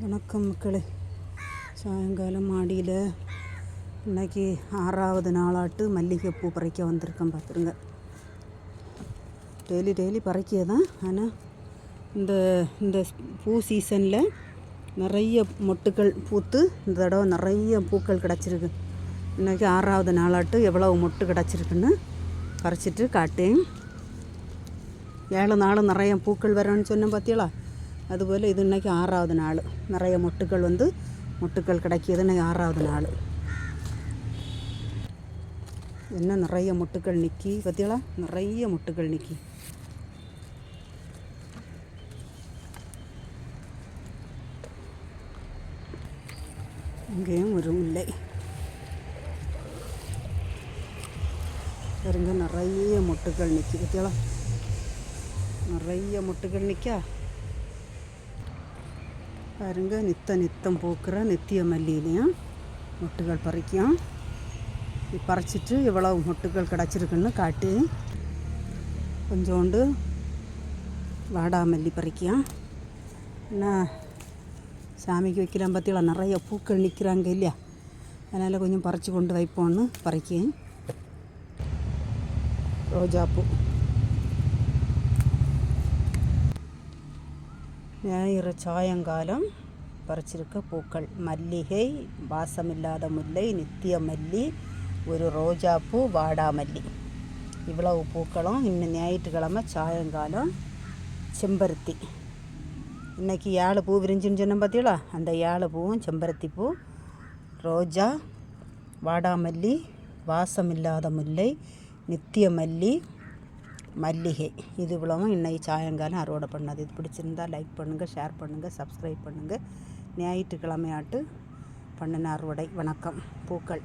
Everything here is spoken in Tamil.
வணக்கம் மக்களே. சாயங்காலம் மாடியில் இன்றைக்கி 6வது நாளாட்டு மல்லிகைப்பூ பறிக்க வந்திருக்கேன். பார்த்துருங்க, டெய்லி பறிக்க தான். ஆனால் இந்த பூ சீசனில் நிறைய மொட்டுக்கள் பூத்து இந்த தடவை நிறைய பூக்கள் கிடச்சிருக்கு. இன்றைக்கி 6வது நாளாட்டு எவ்வளவு மொட்டு கிடச்சிருக்குன்னு பறிச்சிட்டு காட்டேன். 7 நாள் நிறைய பூக்கள் வரணும்னு சொன்னேன் பார்த்தீங்களா, அதுபோல் இது இன்றைக்கி 6வது நாள். நிறைய மொட்டுக்கள் கிடைக்கிது. இன்றைக்கி 6வது நாள். என்ன நிறைய மொட்டுக்கள் நிற்கி பார்த்தீங்களா, நிறைய மொட்டுக்கள் நிற்கி. இங்கேயும் ஒரு முல்லை பாருங்க, நிறைய மொட்டுக்கள் நிற்கி பார்த்தீங்களா, நிறைய மொட்டுக்கள் நிற்கா பாருங்க. நித்தம் பூக்கிற நித்திய மல்லியிலையும் மொட்டுகள் பறிக்கும். பறிச்சிட்டு இவ்வளவு மொட்டுகள் கிடச்சிருக்குன்னு காட்டி கொஞ்சோண்டு வாடாமல்லி பறிக்கும். என்ன சாமிக்கு வைக்கலாம் பார்த்தீங்களா, நிறைய பூக்கள் நிற்கிறாங்க இல்லையா, அதனால் கொஞ்சம் பறித்து கொண்டு வைப்போன்னு பறிக்கேன். ரோஜாப்பூ ஞாயிறு சாயங்காலம் பறிச்சிருக்க பூக்கள்: மல்லிகை, வாசமில்லாத முல்லை, நித்திய மல்லி, ஒரு ரோஜாப்பூ, வாடாமல்லி. இவ்வளவு பூக்களும் இன்னும் ஞாயிற்றுக்கிழமை சாயங்காலம் செம்பருத்தி. இன்றைக்கி 7 பூ விரிஞ்சுன்னு சொன்னோம் பார்த்தீங்களா, அந்த 7 பூவும் செம்பருத்தி பூ, ரோஜா, வாடாமல்லி, வாசமில்லாத முல்லை, நித்திய மல்லி, மல்லிகை. இது இவ்வளவும் இன்றைக்கி சாயங்காலம் அறுவடை பண்ணது. இது பிடிச்சிருந்தால் லைக் பண்ணுங்கள், ஷேர் பண்ணுங்கள், சப்ஸ்கிரைப் பண்ணுங்கள். ஞாயிற்றுக்கிழமையாட்டு பண்ணின அறுவடை. வணக்கம். பூக்கள்